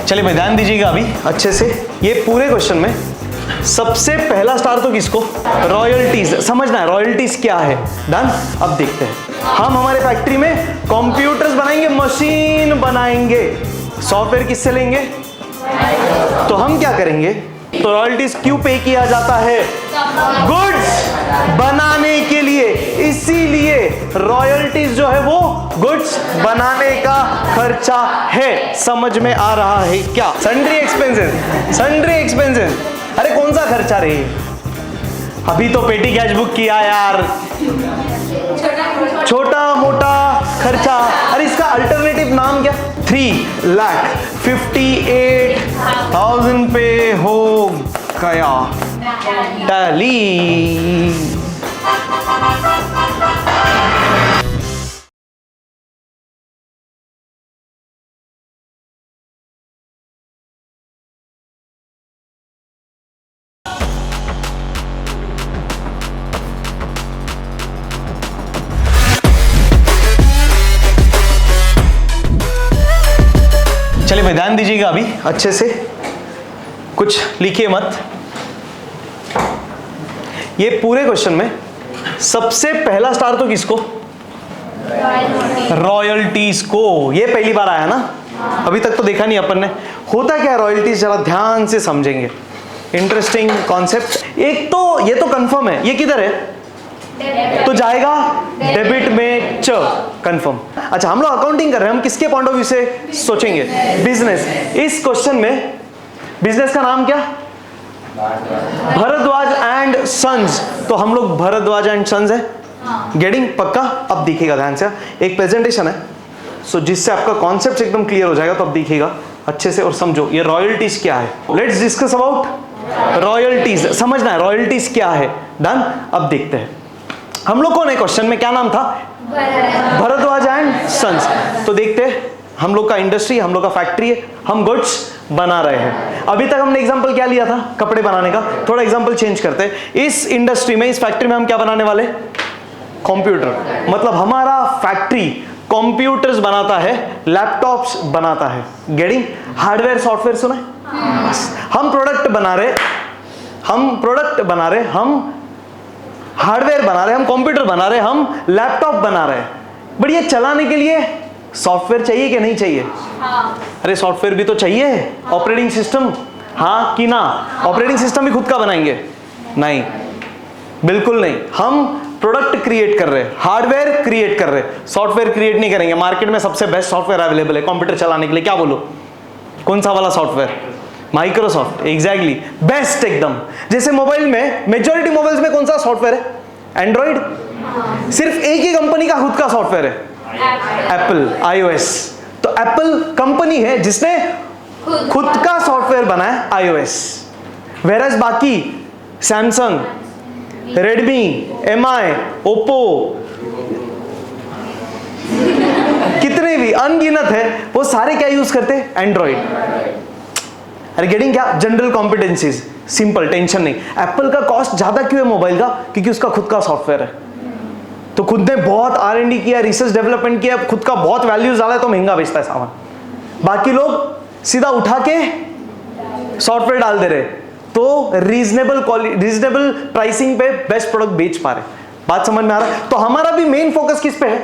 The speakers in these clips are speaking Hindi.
चलिए भाई ध्यान दीजिएगा अभी अच्छे से। ये पूरे क्वेश्चन में सबसे पहला स्टार तो किसको? रॉयल्टीज। समझना है रॉयल्टीज क्या है। डन। अब देखते हैं। हम हमारे फैक्ट्री में कंप्यूटर्स बनाएंगे, मशीन बनाएंगे, सॉफ्टवेयर किससे लेंगे? तो हम क्या करेंगे? तो रॉयल्टीज क्यों पे किया जाता है? गुड्स बनाने के लिए। इसीलिए रॉयल्टीज जो है वो गुड्स बनाने का खर्चा है। समझ में आ रहा है क्या? Sundry expenses, sundry expenses. अरे कौन सा खर्चा रे? अभी तो पेटी कैश बुक किया यार, छोटा मोटा खर्चा। अरे इसका अल्टरनेटिव नाम क्या? 3,58,000 पे हो गया टैली। चलिए भाई ध्यान दीजिएगा अभी अच्छे से, कुछ लिखिए मत। ये पूरे क्वेश्चन में सबसे पहला स्टार तो किसको? रॉयल्टीज को। ये पहली बार आया ना, अभी तक तो देखा नहीं अपन ने। होता क्या रॉयल्टीज, जरा ध्यान से समझेंगे। Interesting concept. एक तो ये तो कंफर्म है, ये किधर है? तो जाएगा डेबिट में च, कंफर्म। अच्छा हम लोग अकाउंटिंग कर रहे हैं, हम किसके पॉइंट ऑफ व्यू से सोचेंगे? बिजनेस। इस क्वेश्चन में बिजनेस का नाम क्या? Bhardwaj and sons. तो हम लोग भरद्वाज एंड सन्स है। गेटिंग? पक्का? अब दिखेगा ध्यान से, एक प्रेजेंटेशन है सो जिससे आपका कॉन्सेप्ट एकदम क्लियर हो जाएगा। तो अब दिखेगा अच्छे से और समझो ये रॉयल्टीज क्या है। Let's discuss about royalties. समझना है रॉयल्टीज क्या है। डन। अब देखते हैं हम लोग कौन है क्वेश्चन में, क्या नाम था? Bhardwaj and sons. तो देखते हैं हम लोग का इंडस्ट्री, हम लोग का फैक्ट्री है, हम गुड्स बना रहे हैं। अभी तक हमने एग्जांपल क्या लिया था? कपड़े बनाने का। थोड़ा एग्जांपल चेंज करते हैं। इस इंडस्ट्री में, इस फैक्ट्री में हम क्या बनाने वाले? कंप्यूटर। मतलब हमारा फैक्ट्री कंप्यूटर्स बनाता है, लैपटॉप्स बनाता है। गेटिंग? हार्डवेयर सॉफ्टवेयर सुना है? बस हम प्रोडक्ट बना रहे, हम प्रोडक्ट बना रहे, हम हार्डवेयर बना रहे, हम कंप्यूटर बना रहे, हम लैपटॉप बना रहे। बट ये चलाने के लिए सॉफ्टवेयर चाहिए कि नहीं चाहिए? अरे सॉफ्टवेयर भी तो चाहिए। ऑपरेटिंग सिस्टम हाँ कि ना? ऑपरेटिंग सिस्टम भी खुद का बनाएंगे? नहीं, बिल्कुल नहीं। हम प्रोडक्ट क्रिएट कर रहे हैं, हार्डवेयर क्रिएट कर रहे हैं, सॉफ्टवेयर क्रिएट नहीं करेंगे। मार्केट में सबसे बेस्ट सॉफ्टवेयर अवेलेबल है कंप्यूटर चलाने के लिए, क्या बोलो? कौन सा वाला सॉफ्टवेयर? माइक्रोसॉफ्ट। एग्जैक्टली, बेस्ट एकदम। जैसे मोबाइल में, मेजॉरिटी मोबाइल्स में कौन सा सॉफ्टवेयर है? एंड्रॉइड। सिर्फ एक ही कंपनी का खुद का सॉफ्टवेयर है, एप्पल, iOS। तो एप्पल कंपनी है जिसने खुद का सॉफ्टवेयर बनाया iOS। वेरएज बाकी सैमसंग, रेडमी, MI, ओप्पो, कितने भी अनगिनत है, वो सारे क्या यूज करते हैं? एंड्रॉइड। अरे गेटिंग? क्या? General competencies. सिंपल, टेंशन नहीं। एप्पल का कॉस्ट ज्यादा क्यों है मोबाइल का? क्योंकि उसका खुद का सॉफ्टवेयर है। तो खुद ने बहुत R&D किया, रिसर्च डेवलपमेंट किया, खुद का बहुत वैल्यूज डाला है, तो महंगा बेचता है सामान। बाकी लोग सीधा उठा के सॉफ्टवेयर डाल दे रहे, तो रीजनेबल प्राइसिंग पे बेस्ट प्रोडक्ट बेच पा रहे। बात समझ में आ रहा है? तो हमारा भी मेन फोकस किस पे है?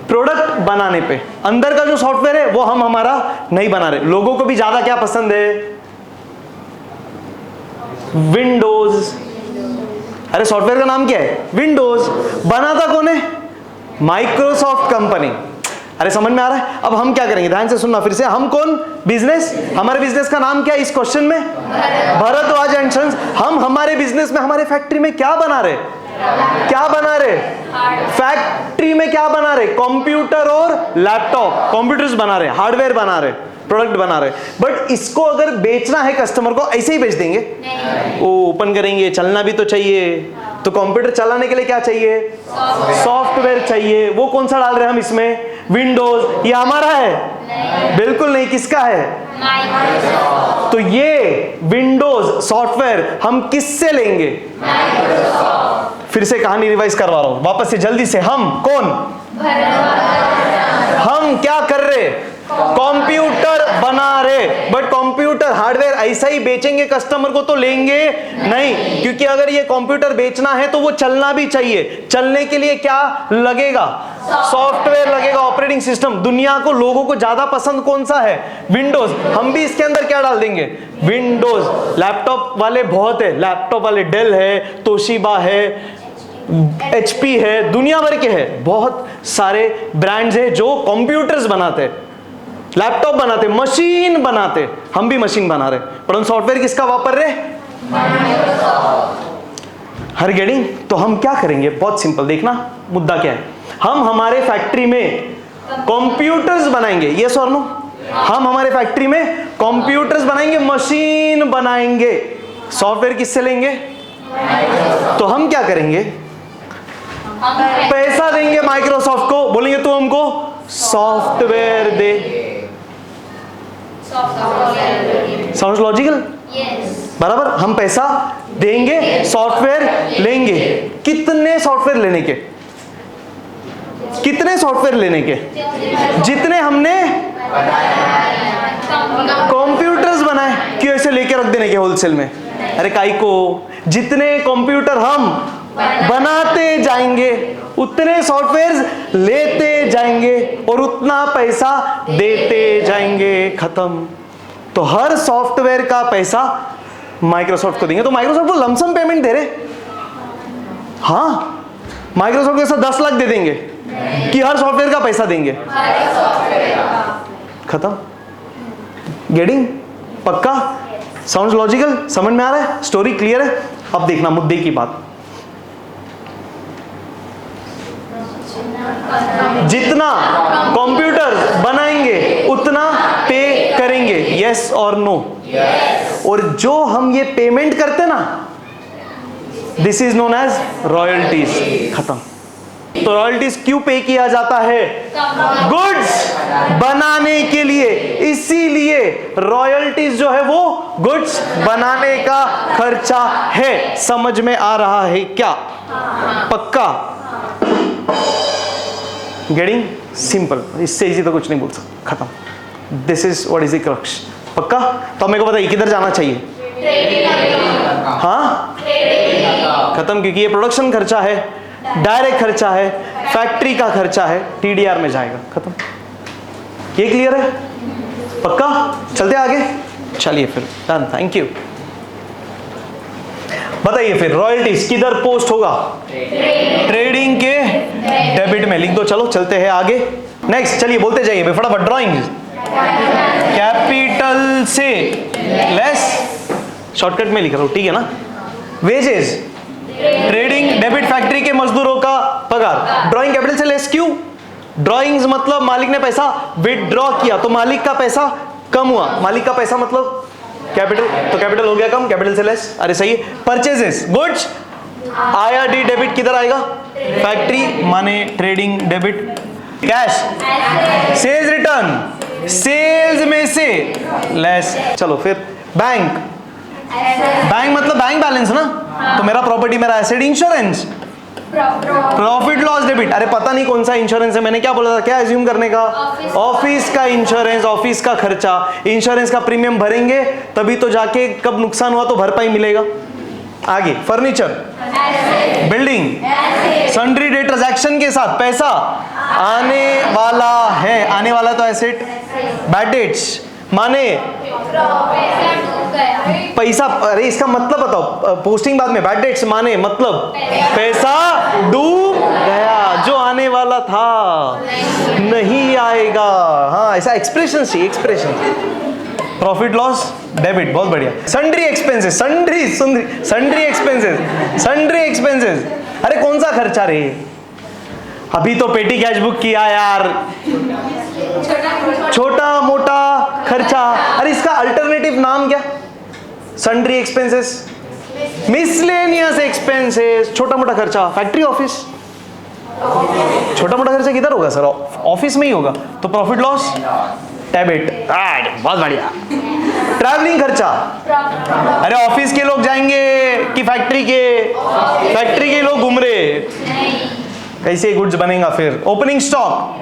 प्रोडक्ट बनाने पे। अंदर का जो सॉफ्टवेयर है वो हम हमारा नहीं बना रहे। लोगों को भी ज्यादा क्या पसंद है? विंडोज। अरे सॉफ्टवेयर का नाम क्या है? विंडोज। बनाता कौन है? Microsoft company. अरे समझ में आ रहा है? अब हम क्या करेंगे, ध्यान से सुनना फिर से। हम कौन? बिजनेस। हमारे बिजनेस का नाम क्या है इस क्वेश्चन में? Bhardwaj and sons. हम हमारे बिजनेस में, हमारे फैक्ट्री में क्या बना रहे? क्या बना रहे? फैक्ट्री में क्या बना रहे? कंप्यूटर और लैपटॉप। कंप्यूटर्स बना रहे, हार्डवेयर बना रहे, प्रोडक्ट बना रहे। बट इसको अगर बेचना है कस्टमर को, ऐसे ही बेच देंगे? वो ओपन करेंगे, चलना भी तो चाहिए। तो कंप्यूटर चलाने के लिए क्या चाहिए? सॉफ्टवेयर चाहिए। वो कौन सा डाल रहे हैं हम इसमें? विंडोज। ये हमारा है? बिल्कुल नहीं। किसका है? तो ये विंडोज सॉफ्टवेयर हम किससे लेंगे? फिर से कहानी रिवाइज करवा रहा हूं वापस से जल्दी से। हम कौन? हम क्या कर रहे? कंप्यूटर बना रहे। बट कंप्यूटर हार्डवेयर ऐसा ही बेचेंगे कस्टमर को तो लेंगे नहीं, क्योंकि अगर ये कंप्यूटर बेचना है तो वो चलना भी चाहिए। चलने के लिए क्या लगेगा? सॉफ्टवेयर लगेगा, ऑपरेटिंग सिस्टम। दुनिया को, लोगों को ज्यादा पसंद कौन सा है? विंडोज। हम भी इसके अंदर क्या डाल देंगे? विंडोज। लैपटॉप वाले बहुत है, लैपटॉप वाले डेल है, तोशिबा है, HP है, दुनिया भर के है, बहुत सारे ब्रांड्स है जो कंप्यूटर्स बनाते हैं, लैपटॉप बनाते, मशीन बनाते। हम भी मशीन बना रहे, पर हम सॉफ्टवेयर किसका वापर रहे? हर गेटिंग? तो हम क्या करेंगे? बहुत सिंपल, देखना मुद्दा क्या है। हम हमारे फैक्ट्री में कंप्यूटर्स बनाएंगे, यस और नो? हम हमारे फैक्ट्री में कंप्यूटर्स बनाएंगे, मशीन बनाएंगे। सॉफ्टवेयर किससे लेंगे? तो हम क्या करेंगे? पैसा देंगे माइक्रोसॉफ्ट को, बोलेंगे तू हमको सॉफ्टवेयर दे। Sound logical? बराबर। हम पैसा देंगे, सॉफ्टवेयर लेंगे। कितने सॉफ्टवेयर लेने के? कितने सॉफ्टवेयर लेने के? जितने हमने कंप्यूटर्स बनाए। क्यों? ऐसे लेके रख देने के होलसेल में? अरे काई को, जितने कंप्यूटर हम बनाते जाएंगे उतने सॉफ्टवेयर लेते जाएंगे और उतना पैसा देते जाएंगे। खत्म। तो हर सॉफ्टवेयर का पैसा माइक्रोसॉफ्ट को देंगे। तो माइक्रोसॉफ्ट को लमसम पेमेंट दे रहे? हाँ, माइक्रोसॉफ्ट को ऐसा 10 लाख दे देंगे कि हर सॉफ्टवेयर का पैसा देंगे। खत्म। गेटिंग? पक्का? Sound logical? समझ में आ रहा है? स्टोरी क्लियर है? अब देखना मुद्दे की बात। जितना कंप्यूटर बनाएंगे उतना पे करेंगे, यस और नो? और जो हम ये पेमेंट करते ना, this is known as royalties. खत्म। तो रॉयल्टीज क्यों पे किया जाता है? गुड्स बनाने के लिए। इसीलिए रॉयल्टीज जो है वो गुड्स बनाने का खर्चा है। समझ में आ रहा है क्या? पक्का? गेटिंग? सिंपल। इससे इजी तो कुछ नहीं बोल सकता। खत्म। This is what is the crux. पक्का? तो मेरे को बताइए किधर जाना चाहिए? हाँ, खत्म। क्योंकि ये प्रोडक्शन खर्चा है, डायरेक्ट खर्चा है, फैक्ट्री का खर्चा है, TDR में जाएगा। खत्म। ये क्लियर है? पक्का? चलते आगे। चलिए फिर, डन। Thank you. बताइए फिर रॉयल्टीज किधर पोस्ट होगा? ट्रेडिंग के डेबिट में। लिख दो। चलो चलते हैं आगे। नेक्स्ट चलिए बोलते जाइए फटाफट। ड्राइंग कैपिटल से लेस, शॉर्टकट में लिख रहा हूं, ठीक है ना? वेजेस, ट्रेडिंग डेबिट, फैक्ट्री के मजदूरों का पगार। ड्राइंग कैपिटल से लेस क्यों? ड्राइंग्स मतलब मालिक ने पैसा विथड्रॉ किया तो मालिक का पैसा कम हुआ। मालिक का पैसा मतलब कैपिटल, तो कैपिटल हो गया कम, कैपिटल से लेस। अरे सही है। परचेजेस, गुड्स, IRD डेबिट किधर आएगा? फैक्ट्री माने trading debit. Cash, sales return, sales में से लेस। चलो फिर बैंक, बैंक मतलब बैंक बैलेंस ना, तो मेरा प्रॉपर्टी, मेरा asset. Insurance, profit loss debit. अरे पता नहीं कौन सा इंश्योरेंस है, मैंने क्या बोला था? क्या एज्यूम करने का? ऑफिस का इंश्योरेंस, ऑफिस का खर्चा। इंश्योरेंस का प्रीमियम भरेंगे तभी तो जाके कब नुकसान हुआ तो भरपाई मिलेगा। आगे furniture, building, sundry day transaction के साथ पैसा आने वाला है। आने वाला तो एसेट। बैड डेट्स माने पैसा। अरे इसका मतलब बताओ, पोस्टिंग बाद में। बैड डेट्स माने मतलब पैसा डूब गया, जो आने वाला था नहीं आएगा। हाँ, ऐसा एक्सप्रेशन चाहिए, एक्सप्रेशन। प्रॉफिट लॉस डेबिट, बहुत बढ़िया। Sundry expenses, sundry expenses, sundry expenses. अरे कौन सा खर्चा रे? अभी तो पेटी कैश बुक किया यार, छोटा मोटा खर्चा। अरे इसका अल्टरनेटिव नाम क्या? Sundry expenses, miscellaneous expenses. छोटा मोटा खर्चा फैक्ट्री ऑफिस। छोटा मोटा खर्चा किधर होगा सर? ऑफिस में ही होगा। तो प्रॉफिट लॉस डेबिट, बहुत बढ़िया। ट्रैवलिंग खर्चा, अरे ऑफिस के लोग जाएंगे कि फैक्ट्री के? फैक्ट्री के लोग घूम रहे। कैसे गुड्स बनेगा फिर? Opening stock,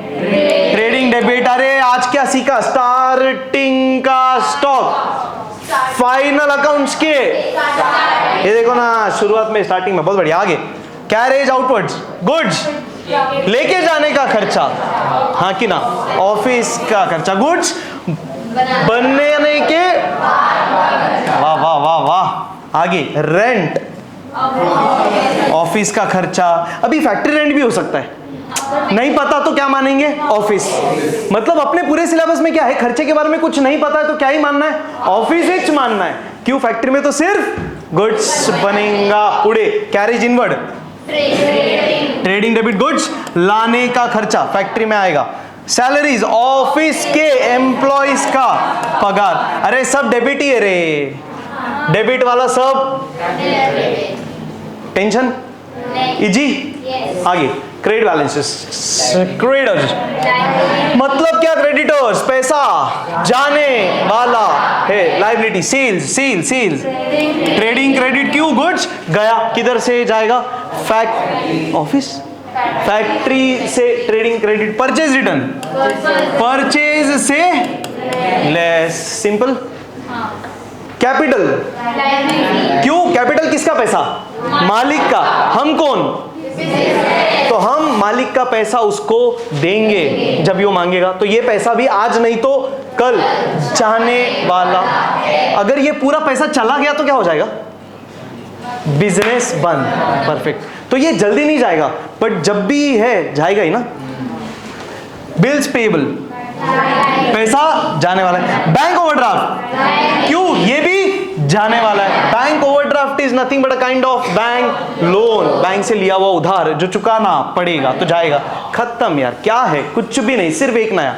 trading debit. अरे आज क्या सीखा? स्टार्टिंग का स्टॉक, फाइनल अकाउंट्स के, ये देखो ना शुरुआत में स्टार्टिंग में, बहुत बढ़िया। आगे कैरेज आउटवर्ड्स, गुड्स लेके जाने का खर्चा, हाँ कि ना, ऑफिस का खर्चा, गुड्स बनने के, वाह वाह वाह वाह। आगे रेंट, ऑफिस का खर्चा। अभी फैक्ट्री रेंट भी हो सकता है, नहीं पता तो क्या मानेंगे? ऑफिस। मतलब अपने पूरे सिलेबस में क्या है, खर्चे के बारे में कुछ नहीं पता है तो क्या ही मानना है? ऑफिस हिच मानना है। क्यों? फैक्ट्री में तो सिर्फ गुड्स बनेगा। पुढे carriage inward, trading debit, goods लाने का खर्चा फैक्ट्री में आएगा। सैलरीज, ऑफिस के एम्प्लॉइज का पगार। अरे सब डेबिट ही है रे, डेबिट वाला सब टेंशन इजी। आगे क्रेडिट बैलेंसेस, क्रेडिटर्स मतलब क्या? क्रेडिटर्स पैसा जाने वाला है, liability, sales, sales, trading credit, क्यों? गुड्स गया, किधर से जाएगा? ऑफिस, फैक्ट्री से trading credit. Purchase return, purchase से लेस, सिंपल। कैपिटल, क्यों? कैपिटल किसका पैसा? मालिक का। हम कौन? तो हम मालिक का पैसा उसको देंगे जब वो मांगेगा। तो ये पैसा भी आज नहीं तो कल जाने वाला। अगर ये पूरा पैसा चला गया तो क्या हो जाएगा? बिजनेस बंद। परफेक्ट। तो ये जल्दी नहीं जाएगा, बट जब भी है जाएगा ही ना। बिल्स पेएबल, पैसा जाने वाला है। बैंक ओवरड्राफ्ट, क्यों? ये भी जाने वाला है। Bank overdraft is nothing but a kind of bank loan, bank से लिया हुआ उधार जो चुकाना पड़ेगा तो जाएगा। खत्म यार, क्या है? कुछ भी नहीं, सिर्फ एक नया।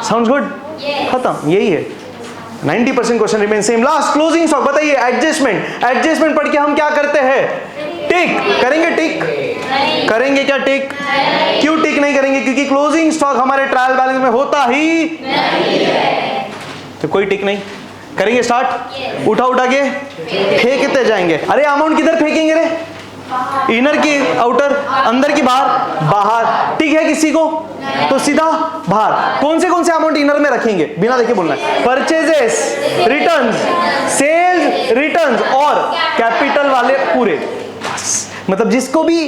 Sounds good? खत्म, यही है। 90% question remain same. Last closing stock, बताइए। एडजस्टमेंट, एडजस्टमेंट पढ़ के हम क्या करते हैं? टिक करेंगे। टिक करेंगे क्या? टिक। क्यों टिक नहीं करेंगे? क्योंकि क्लोजिंग स्टॉक हमारे ट्रायल बैलेंस में होता ही नहीं है, तो कोई टिक नहीं करेंगे। स्टार्ट, उठा उठा के फेंकते जाएंगे। अरे अमाउंट किधर फेंकेंगे रे? इनर की आउटर, अंदर की बाहर, बाहर। ठीक है किसी को? तो सीधा बाहर। कौन से अमाउंट इनर में रखेंगे? बिना देखे बोलना है। परचेजेस, रिटर्न्स, सेल्स रिटर्न्स और कैपिटल वाले पूरे। मतलब जिसको भी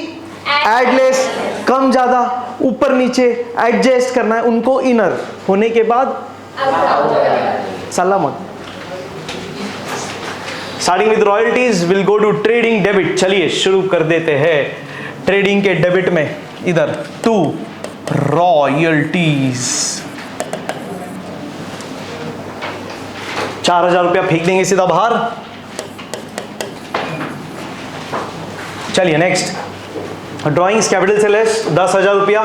एडलेस, कम ज्यादा, ऊपर नीचे एडजस्ट करना है उनको इनर होने के बाद सलामत। Starting with royalties will go to trading debit. चलिए शुरू कर देते हैं। ट्रेडिंग के डेबिट में इधर टू रॉयल्टीज 4000 रुपया फेंक देंगे सीधा बाहर। चलिए नेक्स्ट, ड्रॉइंग्स कैपिटल से लेस 10,000 रुपया।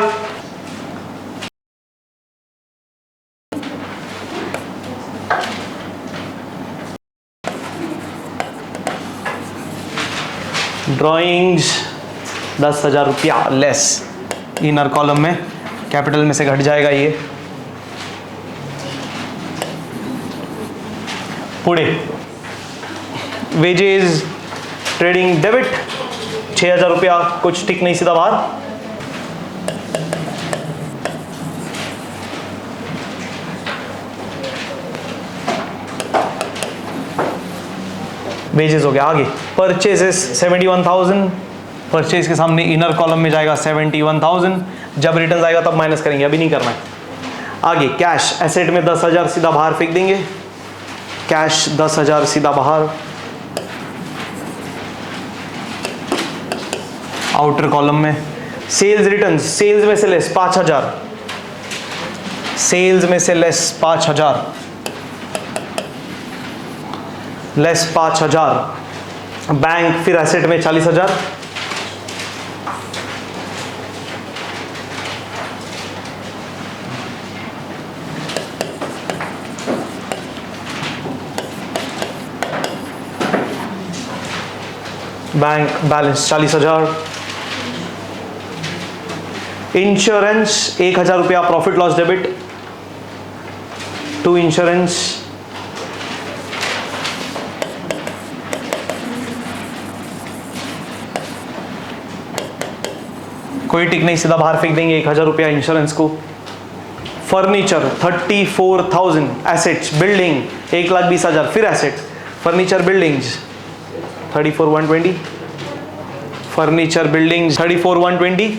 ड्रॉइंग्स 10,000 रुपया लेस, इनर कॉलम में कैपिटल में से घट जाएगा ये। पुढे वेजेस ट्रेडिंग डेबिट 6,000 रुपया, कुछ टिक नहीं, सीधा बाहर। वेजेस हो गया। आगे परचेजेस 71,000, परचेज के सामने इनर कॉलम में जाएगा 71,000। जब रिटर्न आएगा तब माइनस करेंगे, अभी नहीं करना है। आगे कैश एसेट में 10,000 सीधा बाहर फेंक देंगे। कैश 10,000 सीधा बाहर। आउटर कॉलम में सेल्स रिटर्न्स, सेल्स में से लेस 5,000, सेल्स में से लेस 5,000, लेस 5,000। बैंक फिर एसेट में 40,000। Bank balance 40,000। इंश्योरेंस 1,000 रुपया profit loss debit to insurance. कोई टिक नहीं, सीधा बाहर फेंक देंगे 1000 रुपया इंश्योरेंस को। फर्नीचर 34,000, एसेट्स बिल्डिंग 1,20,000, फिर asset furniture buildings 34,120, furniture buildings 34,120,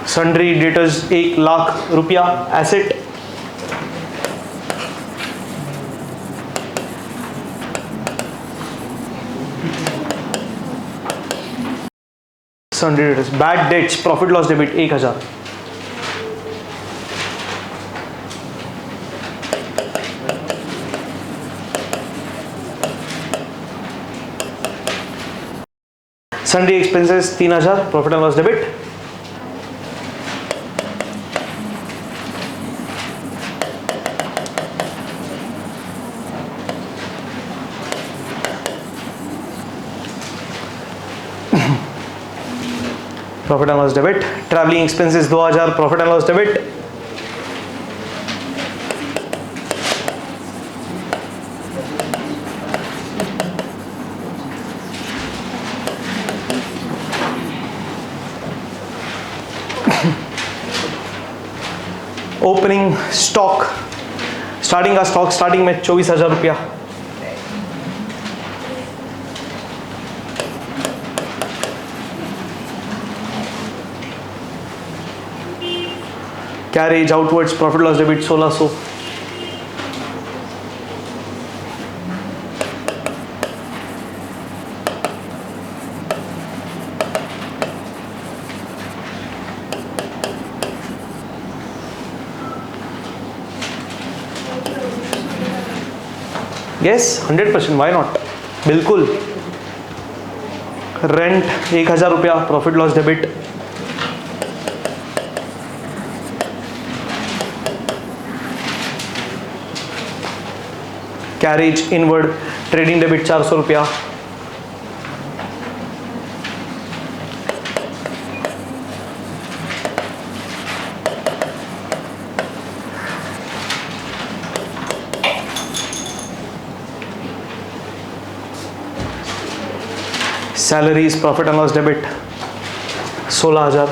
sundry debtors 1,00,000 रुपया, asset sundry debtors. Bad debts profit loss debit 1,000, sundry expenses 3,000 profit and loss debit. Profit and loss debit. Travelling expenses 2,000 profit and loss debit. Opening stock, starting का स्टॉक स्टार्टिंग में 24,000 रुपया। Carriage outwards profit loss debit 1,600। Yes 100%, why not, बिल्कुल। रेंट 1,000 रुपया profit loss debit. Carriage inward trading debit 400 रुपया। Salaries profit and loss debit 16,000।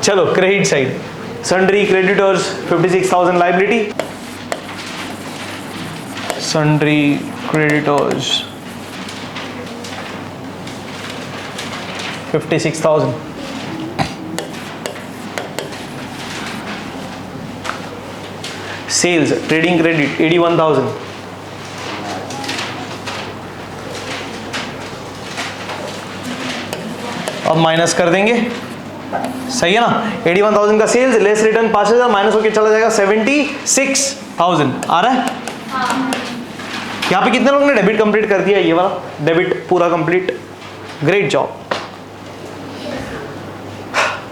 चलो credit side, sundry creditors 56,000 liability, sundry creditors 56,000। Sales trading credit 81,000। अब माइनस कर देंगे, सही है ना। 81,000 का सेल्स लेस रिटर्न 5,000 माइनस होके चला जाएगा 76,000। आ रहा है? यहाँ पे कितने लोगों ने डेबिट कंप्लीट कर दिया? ये वाला डेबिट पूरा complete, great job.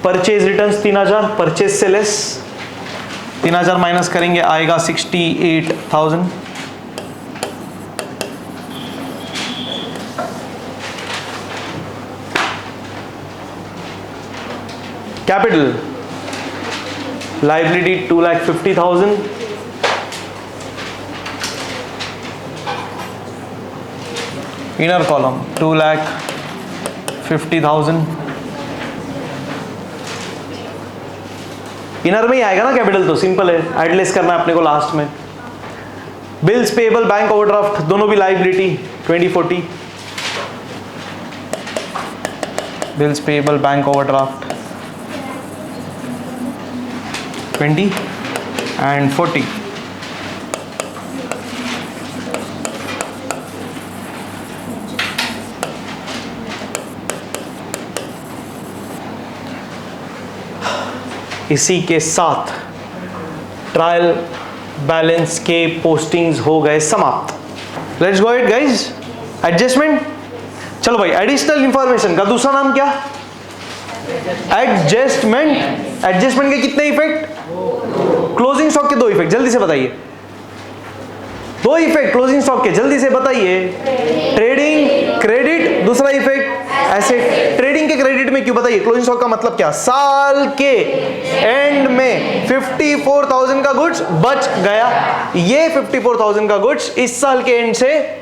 Purchase returns 3,000, purchase से लेस 3,000 माइनस करेंगे आएगा 68,000। Capital liability 2,50,000, inner column 2,50,000। Inner में ही आएगा ना कैपिटल, तो सिंपल है, एडलेस करना है अपने को लास्ट में। बिल्स पेबल बैंक ओवरड्राफ्ट दोनों भी liability 2040, bills payable bank overdraft 20 and 40। इसी के साथ ट्रायल बैलेंस के पोस्टिंग्स हो गए समाप्त। Let's go it guys. Adjustment, चलो भाई, एडिशनल इंफॉर्मेशन का दूसरा नाम क्या? एडजस्टमेंट। एडजस्टमेंट के कितने इफेक्ट? क्लोजिंग स्टॉक के दो इफेक्ट जल्दी से बताइए, दो इफेक्ट क्लोजिंग स्टॉक के जल्दी से बताइए। ट्रेडिंग क्रेडिट, दूसरा इफेक्ट एसेट। ट्रेडिंग के क्रेडिट में क्यों बताइए? क्लोजिंग स्टॉक का मतलब क्या? साल के एंड में 54,000 का गुड्स बच गया, ये 54,000 का गुड्स इस साल के एंड से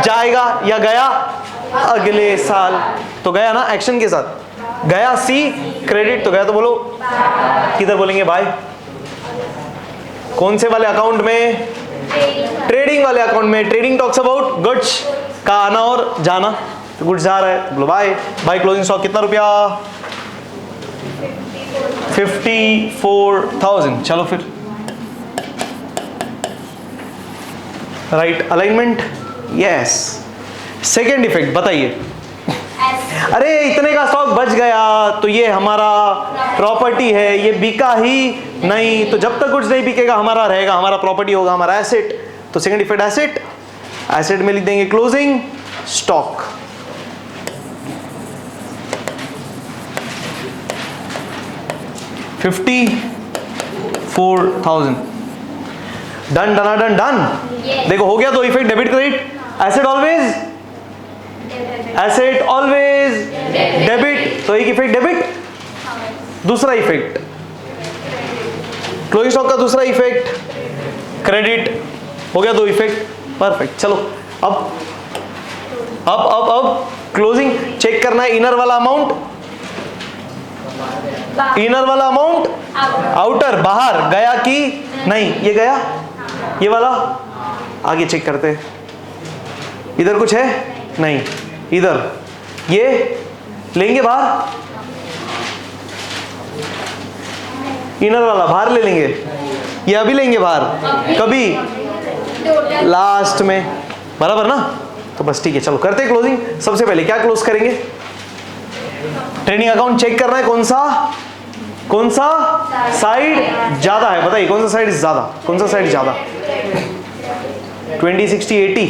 जाएगा या गया अगले साल, तो गया ना एक्शन के साथ, गया सी क्रेडिट तो गया, तो बोलो किधर बोलेंगे भाई? कौन से वाले अकाउंट में? ट्रेडिंग वाले अकाउंट में। ट्रेडिंग टॉक्स अबाउट गुड्स का आना और जाना, तो गुड्स जा रहा है तो बोलो बाय। बाय क्लोजिंग स्टॉक कितना रुपया? 54,000। चलो फिर right alignment, yes. Second effect बताइए। अरे इतने का स्टॉक बच गया तो ये हमारा प्रॉपर्टी है, ये बिका ही नहीं, तो जब तक कुछ नहीं बिकेगा हमारा रहेगा, हमारा प्रॉपर्टी होगा, हमारा एसेट। तो सेकंड इफेक्ट एसेट, एसेट में लिख देंगे closing stock. $54,000 done done done done. देखो हो गया दो effect, debit credit. Asset always, asset always debit, तो एक इफेक्ट डेबिट, दूसरा इफेक्ट क्लोजिंग स्टॉक का दूसरा इफेक्ट क्रेडिट, हो गया दो इफेक्ट, परफेक्ट। चलो अब क्लोजिंग चेक करना है। इनर वाला अमाउंट, इनर वाला अमाउंट, आउटर बाहर गया कि नहीं, ये गया, ये वाला आगे चेक करते हैं। इधर कुछ है नहीं, इधर ये लेंगे बाहर, इनर वाला बाहर ले लेंगे, ये अभी लेंगे बाहर कभी लास्ट में, बराबर ना? तो बस ठीक है, चलो करते हैं क्लोजिंग। सबसे पहले क्या क्लोज करेंगे? ट्रेडिंग अकाउंट चेक करना है, कौन सा साइड ज्यादा है, बताइए कौन सा साइड ज्यादा, कौन सा साइड ज्यादा? 20, 60, 80,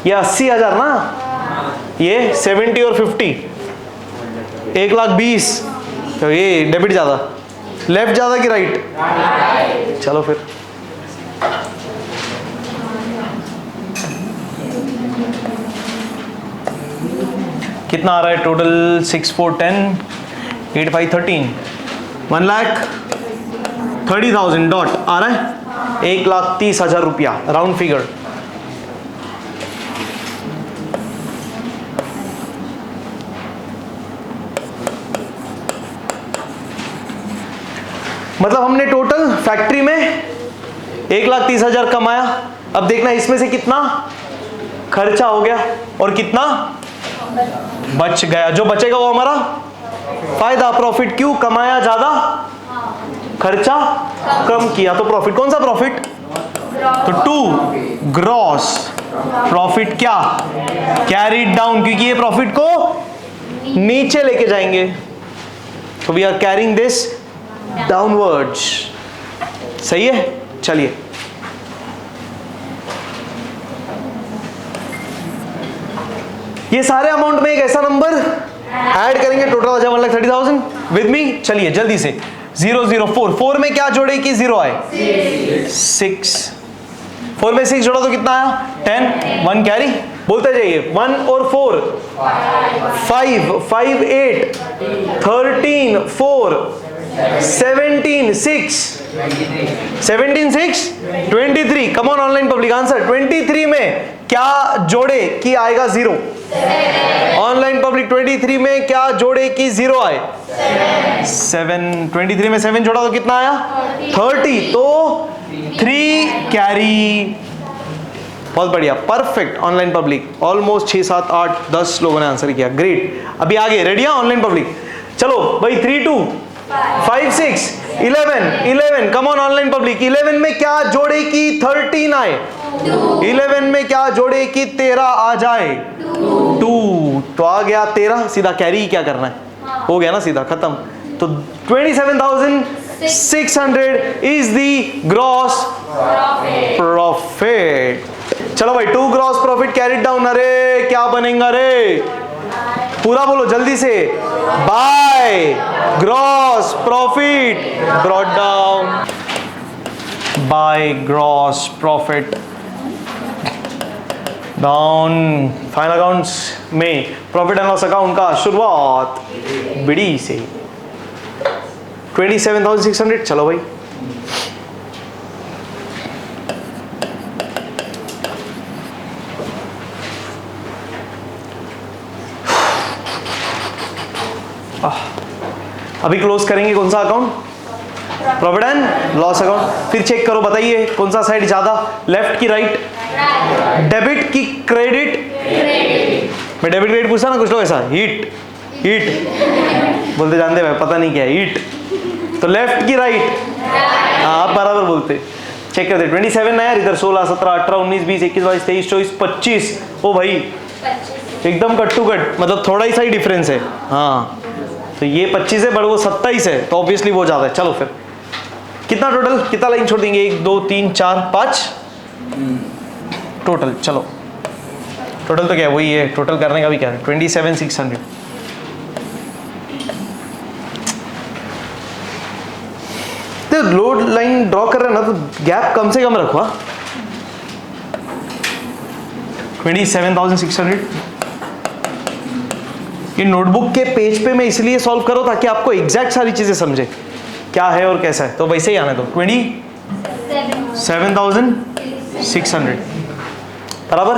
ये 80,000 ना, ये 70 और 50, 1,20,000, तो ये डेबिट ज्यादा, लेफ्ट ज्यादा कि राइट? चलो फिर कितना आ रहा है टोटल? 6, 4, 10, 8, 5, 13, 1,30,000 डॉट आ रहा है, 1,30,000 रुपया राउंड फिगर। मतलब हमने टोटल फैक्ट्री में 1,30,000 कमाया। अब देखना इसमें से कितना खर्चा हो गया और कितना बच गया। जो बचेगा वो हमारा फायदा, प्रॉफिट। क्यों? कमाया ज्यादा, खर्चा कम किया, तो प्रॉफिट। कौन सा प्रॉफिट? तो 2 ग्रॉस प्रॉफिट क्या? कैरीड डाउन, क्योंकि ये प्रॉफिट को नीचे लेके जाएंगे, तो we are carrying this downwards. सही है, चलिए ये सारे अमाउंट में एक ऐसा नंबर ऐड करेंगे, टोटल हो जाए 1,30,000 विद मी। चलिए जल्दी से 0, 0, 4, 4 में क्या जोड़े कि 0 आए? 6, 4 में 6 जोड़ा तो कितना आया? 10, 1 कैरी, बोलते जाइए 1 और 4, 5, 5, 8, 13, 4, 17, 6, 17, 6, 23। Come on online public answer. 23 में क्या जोड़े कि आएगा 0? ऑनलाइन पब्लिक 23 में क्या जोड़े कि 0 आए? 7। 23 में 7 जोड़ा तो कितना आया? 30, तो 3 कैरी। बहुत बढ़िया, परफेक्ट। ऑनलाइन पब्लिक ऑलमोस्ट 6, 7, 8, 10 लोगों ने आंसर किया, ग्रेट। अभी आगे रेडी है ऑनलाइन पब्लिक? चलो भाई 3, 2, 5, 6, 11, कम ऑन ऑनलाइन पब्लिक। 11 में क्या जोड़े कि 13 आए? 11 में क्या जोड़े कि 13 आ जाए? 2, तो आ गया 13, सीधा कैरी क्या करना है, हो गया ना, सीधा खत्म। तो 27,600 इज द ग्रॉस प्रॉफिट। चलो भाई 2 ग्रॉस प्रॉफिट कैरिड डाउन। अरे क्या बनेगा रे, पूरा बोलो जल्दी से। By gross profit brought down. By gross profit down. Final accounts में प्रॉफिट एंड लॉस अकाउंट का शुरुआत बिड़ी से 27,600। चलो भाई अभी क्लोज करेंगे कौन सा account? Profit and loss account. फिर चेक करो, बताइए कौन सा साइड ज्यादा, लेफ्ट की राइट? डेबिट की क्रेडिट? मैं डेबिट क्रेडिट पूछा ना, कुछ लोग ऐसा हीट हीट बोलते, जानते हैं पता नहीं क्या है हीट, तो लेफ्ट की राइट? आप बराबर बोलते। चेक करते 27 है यार, इधर 16, 17, 18, 19, 20, 21, 22, 23, 24, 25। ओ भाई एकदम कट टू कट, मतलब थोड़ा ही सा ही डिफरेंस है। हाँ तो ये 25 है बट वो 27 है, तो ऑब्वियसली वो ज्यादा है। चलो फिर कितना टोटल, कितना लाइन छोड़ देंगे? 1 2 3 4 5 टोटल। चलो टोटल तो क्या है, वही है, टोटल करने का भी क्या है, 27,600। तो लोड लाइन ड्रॉ कर रहे हैं ना, तो गैप कम से कम रखो। 27,600। ये नोटबुक के पेज पे मैं इसलिए सॉल्व करो ताकि आपको एग्जैक्ट सारी चीजें समझे क्या है और कैसा है, तो वैसे ही आने दो। 27,600 बराबर।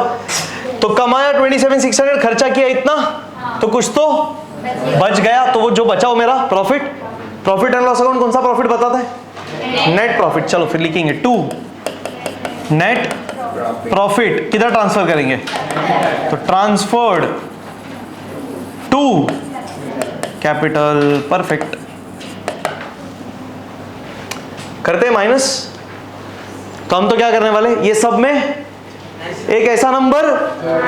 तो कमाया 27,600, खर्चा किया इतना, तो कुछ तो बच गया, तो वो जो बचा वो मेरा profit. Profit and loss account कौन सा प्रॉफिट बताता है? Net profit. चलो फिर लिखेंगे 2 नेट प्रॉफिट। किधर ट्रांसफर करेंगे? तो ट्रांसफर्ड टू कैपिटल। परफेक्ट। करते हैं माइनस। तो हम तो क्या करने वाले, ये सब में एक ऐसा नंबर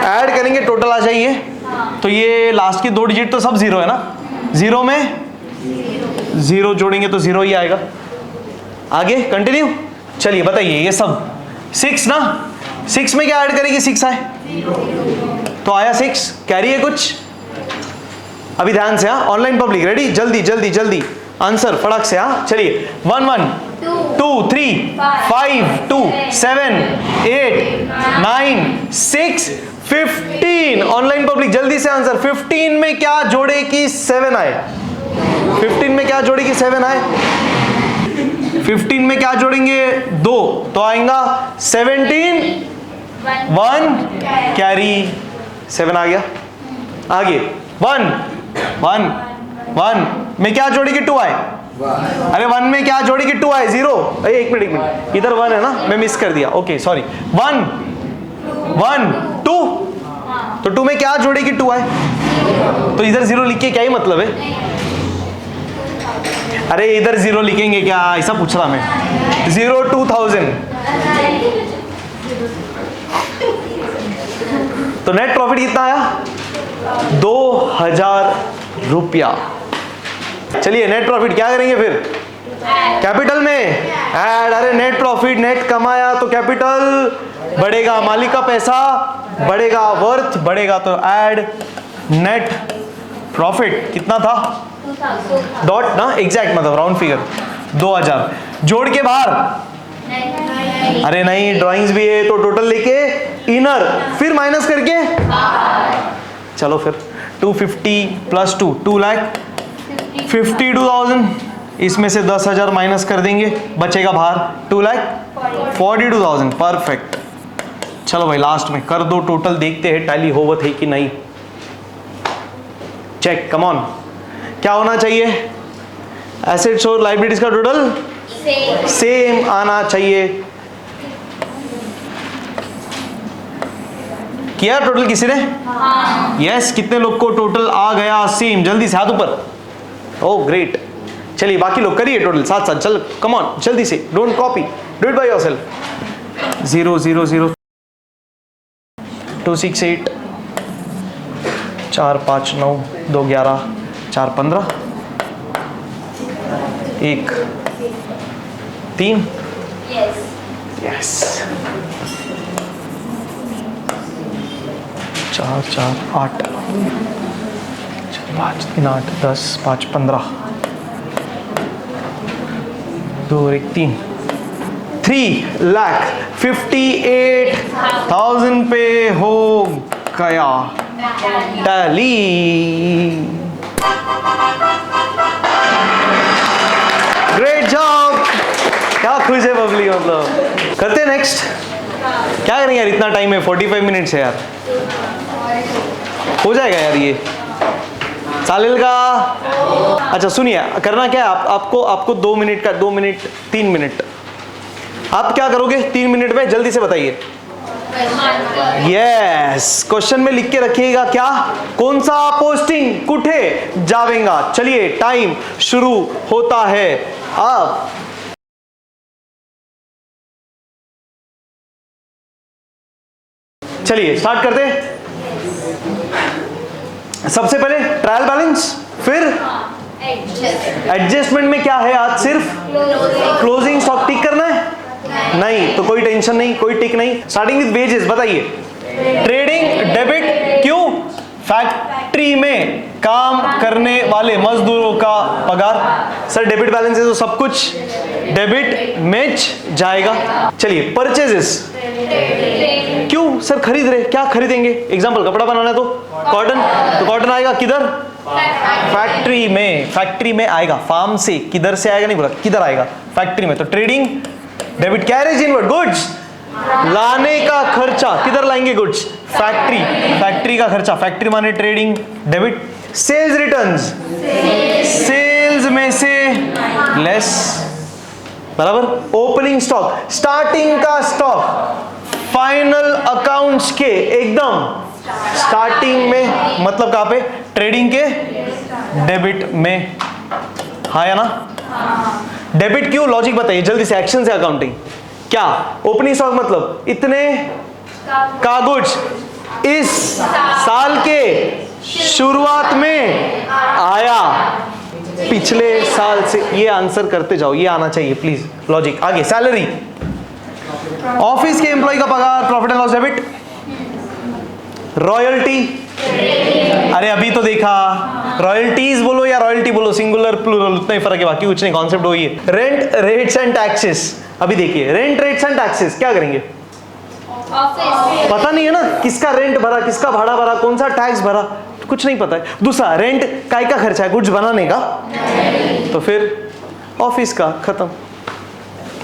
ऐड करेंगे, टोटल आ जाइए। तो ये लास्ट की 2 डिजिट तो सब जीरो है ना, जीरो में जीरो जोड़ेंगे तो जीरो ही आएगा। आगे कंटिन्यू। चलिए बताइए, ये सब 6 ना, 6 में क्या ऐड करेंगे? 6 आए तो आया 6, कैरी है कुछ? अभी ध्यान से, हाँ ऑनलाइन पब्लिक रेडी, जल्दी जल्दी जल्दी आंसर फटाक से। हाँ चलिए 1 1 2 3 5 2 7 8 9 6 15। ऑनलाइन पब्लिक जल्दी से आंसर। 15 में क्या जोड़े कि 7 आए? 15 में क्या जोड़े कि 7 आए? 15 में क्या जोड़ेंगे? 2, तो आएगा 17 1 कैरी 7 आ गया। आगे 1 1 1 में क्या जोड़ेगी? 2 आए। अरे 1 में क्या जोड़ेगी? 2 आए। 0। एक मिनट इधर 1 है ना, मैं मिस कर दिया, ओके सॉरी। 1 1 2, तो 2 में क्या जोड़ेगी? 2 आए, तो इधर 0 लिख के क्या ही मतलब है? अरे इधर 0 लिखेंगे क्या, ऐसा पूछ रहा मैं। 0 2000। तो नेट प्रॉफिट कितना आया? 2,000 रुपया। चलिए नेट प्रॉफिट क्या करेंगे फिर? कैपिटल में ऐड। अरे नेट प्रॉफिट, नेट कमाया तो कैपिटल बढ़ेगा, मालिक का पैसा बढ़ेगा, वर्थ बढ़ेगा, तो ऐड नेट प्रॉफिट। कितना था? डॉट ना, एग्जैक्ट मतलब राउंड फिगर 2000 जोड़ के बाहर। अरे नहीं, ड्राइंग्स भी है तो टोटल लेके इनर, फिर माइनस करके। चलो फिर 250 प्लस 2 2,52,000। इसमें से 10,000 माइनस कर देंगे, बचेगा बाहर 2,42,000। परफेक्ट। चलो भाई लास्ट में कर दो टोटल, देखते हैं टैली होवत है कि नहीं। Check, come on. क्या होना चाहिए? एसेट्स और लायबिलिटीज का टोटल सेम आना चाहिए। किया टोटल किसी ने? यस। कितने लोग को टोटल आ गया सेम? जल्दी से हाथ ऊपर। Oh great. चलिए बाकी लोग करिए टोटल साथ साथ। चल कम ऑन जल्दी से, don't copy, do it by yourself. 0 0 0 2 6 8 4 5 9 2 11 4 15 1 3 yes 4 4 8 5 3 8 10 5 15 2 1 3 3,58,000 पे हो गया टैली। ग्रेट जॉब, क्या खुश है बबली। मतलब करते हैं नेक्स्ट। क्या करेंगे यार, इतना टाइम है, 45 मिनट्स है यार, हो जाएगा यार ये, चालेल का। अच्छा सुनिए, करना क्या है, आपको 2 मिनट का, 2 मिनट 3 मिनट, आप क्या करोगे 3 मिनट में, जल्दी से बताइए। यस, क्वेश्चन में लिख के रखिएगा क्या, कौन सा पोस्टिंग कुठे जावेगा। चलिए टाइम शुरू होता है अब। चलिए स्टार्ट करते हैं। सबसे पहले ट्रायल बैलेंस, फिर एडजस्टमेंट में क्या है आज, सिर्फ क्लोजिंग स्टॉक टिक करना है, नहीं तो कोई टेंशन नहीं, कोई टिक नहीं। स्टार्टिंग विद वेजेस, बताइए। ट्रेडिंग डेबिट, क्यों, फैक्ट्री में काम करने वाले मजदूरों का पगार। सर डेबिट बैलेंस है तो सब कुछ डेबिट में जाएगा। चलिए परचेजेस, क्यों सर खरीद रहे, क्या खरीदेंगे, एग्जांपल कपड़ा बनाना है तो कॉटन, तो कॉटन आएगा किधर, फैक्ट्री में, फैक्ट्री में आएगा, फार्म से, किधर से आएगा नहीं बोला, किधर आएगा, फैक्ट्री में। तो trading debit, carriage inward, goods लाने का खर्चा, किधर लाएंगे गुड्स, फैक्ट्री, फैक्ट्री का खर्चा, फैक्ट्री माने trading debit. Sales returns, sales में से लेस, बराबर। ओपनिंग स्टॉक, स्टार्टिंग का स्टॉक, फाइनल अकाउंट्स के एकदम स्टार्टिंग में, मतलब कहां पे, ट्रेडिंग के डेबिट में, हाँ या ना। डेबिट क्यों, लॉजिक बताइए जल्दी से, एक्शन से अकाउंटिंग। क्या ओपनिंग स्टॉक मतलब इतने का गुड्स इस साल के शुरुआत में आया, पिछले साल से, ये आंसर करते जाओ, ये आना चाहिए प्लीज, लॉजिक। आगे सैलरी, ऑफिस के एम्प्लॉय का पगार, profit and loss debit. Royalty, अरे अभी तो देखा, रॉयल्टीज बोलो या रॉयल्टी बोलो, सिंगुलर प्लूरल उतना ही फर्क है, बाकी कुछ नहीं, कॉन्सेप्ट वही है। रेंट रेट्स एंड टैक्सेस, अभी देखिए रेंट रेट्स एंड टैक्सेस क्या करेंगे, पता नहीं है ना, किसका रेंट भरा, किसका भाड़ा भरा, कौन सा टैक्स भरा, कुछ नहीं पता है। दूसरा, रेंट काय का खर्चा है, गुड्स बनाने का, तो फिर ऑफिस का, खत्म।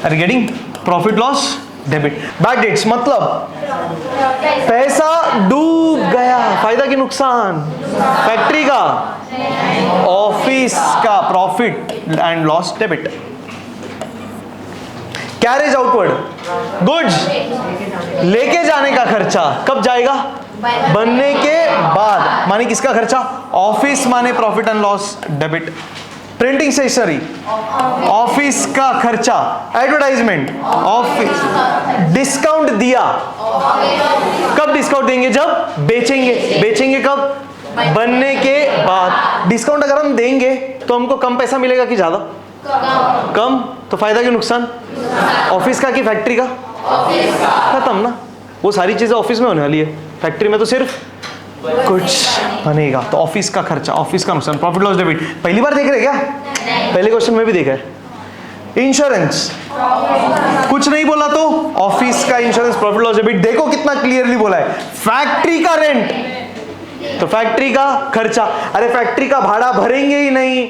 अरे getting, profit loss debit. Bad debts मतलब पैसा डूब गया, फायदा की नुकसान, फैक्ट्री का, ऑफिस का, profit and loss debit. Carriage outward, goods लेके जाने का खर्चा, कब जाएगा, बनने के बाद, माने किसका खर्चा, ऑफिस माने profit and loss debit. Printing stationery, office का खर्चा। Advertisement, office. डिस्काउंट दिया, कब डिस्काउंट देंगे, जब बेचेंगे, बेचेंगे कब, बनने के बाद। डिस्काउंट अगर हम देंगे तो हमको कम पैसा मिलेगा कि ज्यादा, कम, तो फायदा कि नुकसान, ऑफिस का कि फैक्ट्री का, खत्म ना, वो सारी चीजें ऑफिस में होने वाली है, फैक्ट्री में तो सिर्फ कुछ बनेगा। तो ऑफिस का खर्चा, ऑफिस का नुकसान, प्रॉफिट लॉस डेबिट। पहली बार देख रहे क्या, पहले क्वेश्चन में भी देखा है। इंश्योरेंस, कुछ नहीं बोला तो ऑफिस का इंश्योरेंस, प्रॉफिट लॉस डेबिट। देखो कितना क्लियरली बोला है, फैक्ट्री का रेंट, तो फैक्ट्री का खर्चा, अरे फैक्ट्री का भाड़ा भरेंगे ही नहीं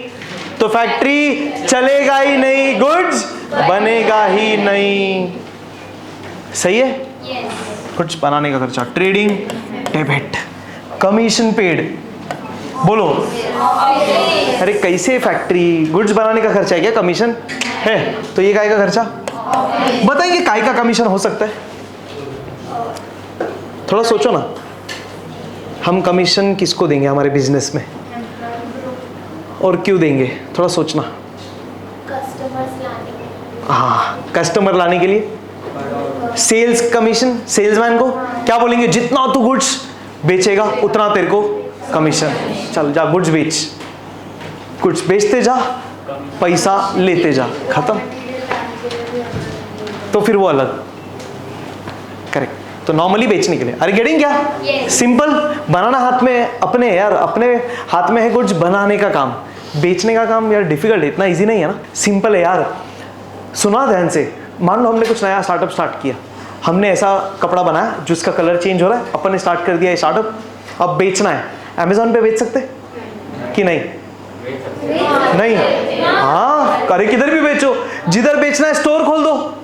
तो फैक्ट्री चलेगा ही नहीं, गुड्स बनेगा ही नहीं, सही है। कुछ बनाने का खर्चा, ट्रेडिंग डेबिट। कमीशन पेड, बोलो, अरे कैसे, फैक्ट्री गुड्स बनाने का खर्चा है क्या, कमीशन है, तो ये काय का खर्चा, बताएंगे काय का कमीशन हो सकता है, थोड़ा सोचो ना, हम कमीशन किसको देंगे हमारे बिजनेस में और क्यों देंगे, थोड़ा सोचना। हाँ, कस्टमर लाने के लिए, सेल्स कमीशन, सेल्समैन को क्या बोलेंगे, जितना तू गुड्स बेचेगा उतना तेरे को कमीशन, चल जा गुड्स बेच, गुड्स बेचते जा, पैसा लेते जा, खत्म। तो फिर वो अलग, करेक्ट। तो नॉर्मली बेचने के लिए, अरे गेटिंग क्या, सिंपल, बनाना हाथ में अपने, यार अपने हाथ में है गुड्स बनाने का काम, बेचने का काम यार डिफिकल्ट है, इतना इजी नहीं है ना, सिंपल है यार। सुना ध्यान से, मान लो हमने कुछ नया स्टार्टअप स्टार्ट किया, हमने ऐसा कपड़ा बनाया जिसका कलर चेंज हो रहा है, अपन ने स्टार्ट कर दिया ये स्टार्टअप, अब बेचना है, अमेजोन पे बेच सकते कि नहीं? नहीं, हाँ, अरे किधर भी बेचो, जिधर बेचना है स्टोर खोल दो।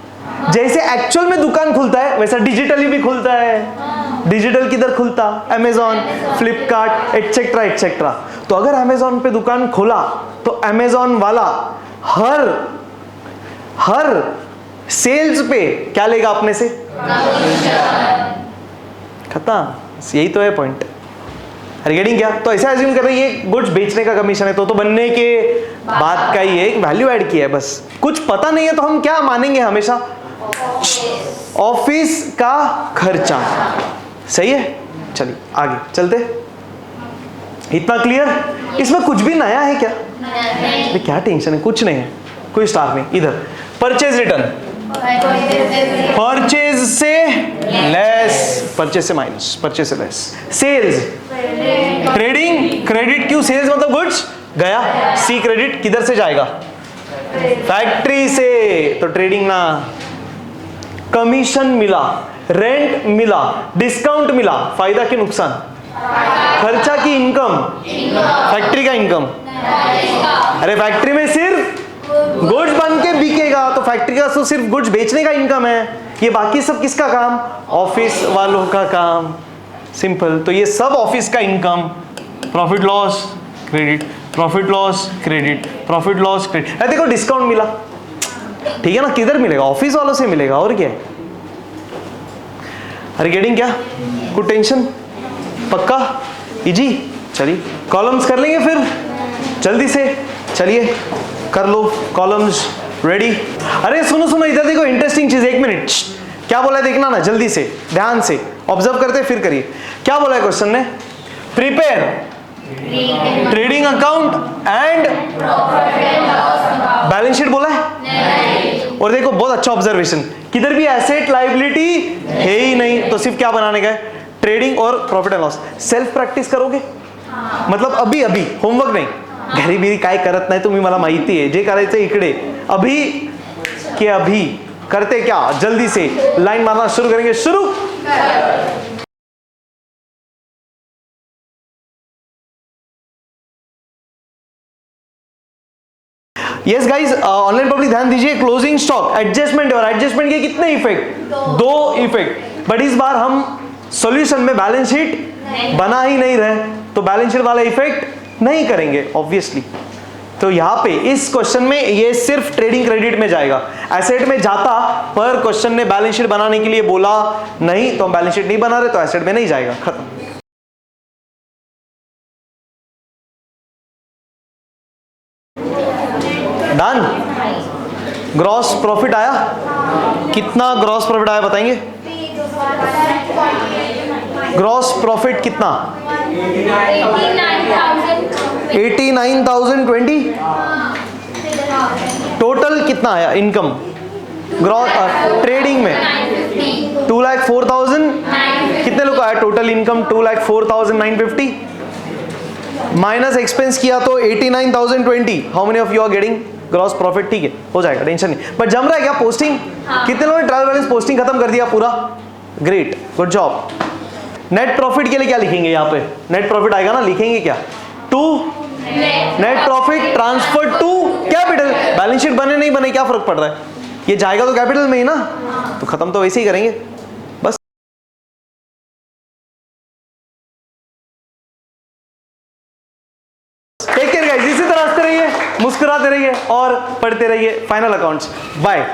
जैसे एक्चुअल में दुकान खुलता है वैसा डिजिटली भी खुलता है। डिजिटल किधर खुलता? Amazon, Flipkart, etcetera etcetera. तो अगर अमेजोन पे दुकान खोला तो अमेजोन वाला हर सेल्स पे क्या लेगा अपने से? खत्म। यही तो है पॉइंट। गेटिंग क्या? तो ऐसे अज्यूम कर रहे हैं ये गुड्स बेचने का कमीशन है, तो बनने के बाद का ही एक वैल्यू ऐड किया है बस। कुछ पता नहीं है तो हम क्या मानेंगे हमेशा? ऑफिस का खर्चा। सही है, चलिए आगे चलते। इतना क्लियर? इसमें कुछ भी नया है क्या? क्या टेंशन है? कुछ नहीं है, कोई स्टार नहीं। इधर परचेज रिटर्न, परचेज से लेस, परचेज से माइनस, परचेज से लेस। सेल्स, ट्रेडिंग क्रेडिट, क्यों? सेल्स मतलब गुड्स गया, सी क्रेडिट किधर से जाएगा? फैक्ट्री से, तो ट्रेडिंग ना। कमीशन मिला, रेंट मिला, डिस्काउंट मिला, फायदा कि नुकसान? खर्चा की इनकम, फैक्ट्री का इनकम। अरे फैक्ट्री में सिर्फ गुड्स बन के बिकेगा, तो फैक्ट्री का तो सिर्फ गुड्स बेचने का इनकम है। ये बाकी सब किसका काम? ऑफिस वालों का काम। सिंपल। तो ये सब ऑफिस का income. Profit loss credit, profit loss credit, profit loss credit. देखो डिस्काउंट मिला, ठीक है ना? किधर मिलेगा? ऑफिस वालों से मिलेगा, और क्या है? अरे गेटिंग क्या? कुछ टेंशन? पक्का? इजी? चलिए कॉलम्स कर लेंगे फिर जल्दी से। चलिए कर लो कॉलम्स, रेडी। अरे सुनो सुनो, इधर देखो इंटरेस्टिंग चीज। एक मिनट, क्या बोला है देखना ना, जल्दी से ध्यान से ऑब्जर्व करते फिर करिए। क्या बोला है क्वेश्चन ने? Prepare trading account and balance sheet बोला है। और देखो बहुत अच्छा ऑब्जर्वेशन, किधर भी एसेट लायबिलिटी है ही नहीं, तो सिर्फ क्या बनाने का है? ट्रेडिंग और profit and loss. Self practice करोगे? मतलब अभी अभी, होमवर्क नाही, घरी बिरी काय करत नाही तुम्ही, मला माहिती आहे, जे करायचं इकडे अभी के अभी। करते क्या? जल्दी से लाइन मारना शुरू करेंगे। शुरू। यस गाइस, ऑनलाइन पब्लिक ध्यान दीजिए। क्लोजिंग स्टॉक, एडजस्टमेंट और एडजस्टमेंट के कितने इफेक्ट? दो इफेक्ट। बट इस बार हम सॉल्यूशन में बैलेंस शीट बना ही नहीं रहे, तो बैलेंस शीट वाला इफेक्ट नहीं करेंगे ऑब्वियसली। तो यहां पे इस क्वेश्चन में ये सिर्फ ट्रेडिंग क्रेडिट में जाएगा, एसेट में जाता, पर क्वेश्चन ने बैलेंस शीट बनाने के लिए बोला नहीं, तो हम बैलेंस शीट नहीं बना रहे, तो एसेट में नहीं जाएगा। खत्म। डन। ग्रॉस प्रॉफिट आया, कितना ग्रॉस प्रॉफिट आया बताएंगे? ग्रॉस प्रॉफिट कितना? 89,020। टोटल कितना आया इनकम ग्रॉस ट्रेडिंग में? 2,04,000। कितने लोग आया टोटल इनकम? 2,04,950 माइनस एक्सपेंस किया तो 89,020। How many of you are getting gross profit? ठीक है, हो जाएगा, टेंशन नहीं। बट जम रहा है क्या पोस्टिंग? कितने लोगों ने ट्रायल बैलेंस पोस्टिंग खत्म कर दिया पूरा? Great, good job. Net profit के लिए क्या लिखेंगे यहाँ पे? नेट प्रॉफिट आएगा ना, लिखेंगे क्या? To net profit transfer to capital. Balance sheet बने नहीं बने क्या फर्क पड़ रहा है? ये जाएगा तो कैपिटल में ही ना, तो खत्म तो वैसे ही करेंगे बस। टेक केयर गाइस, इसी तरह हंसते रहिए, मुस्कुराते रहिए और पढ़ते रहिए फाइनल अकाउंट्स। बाय।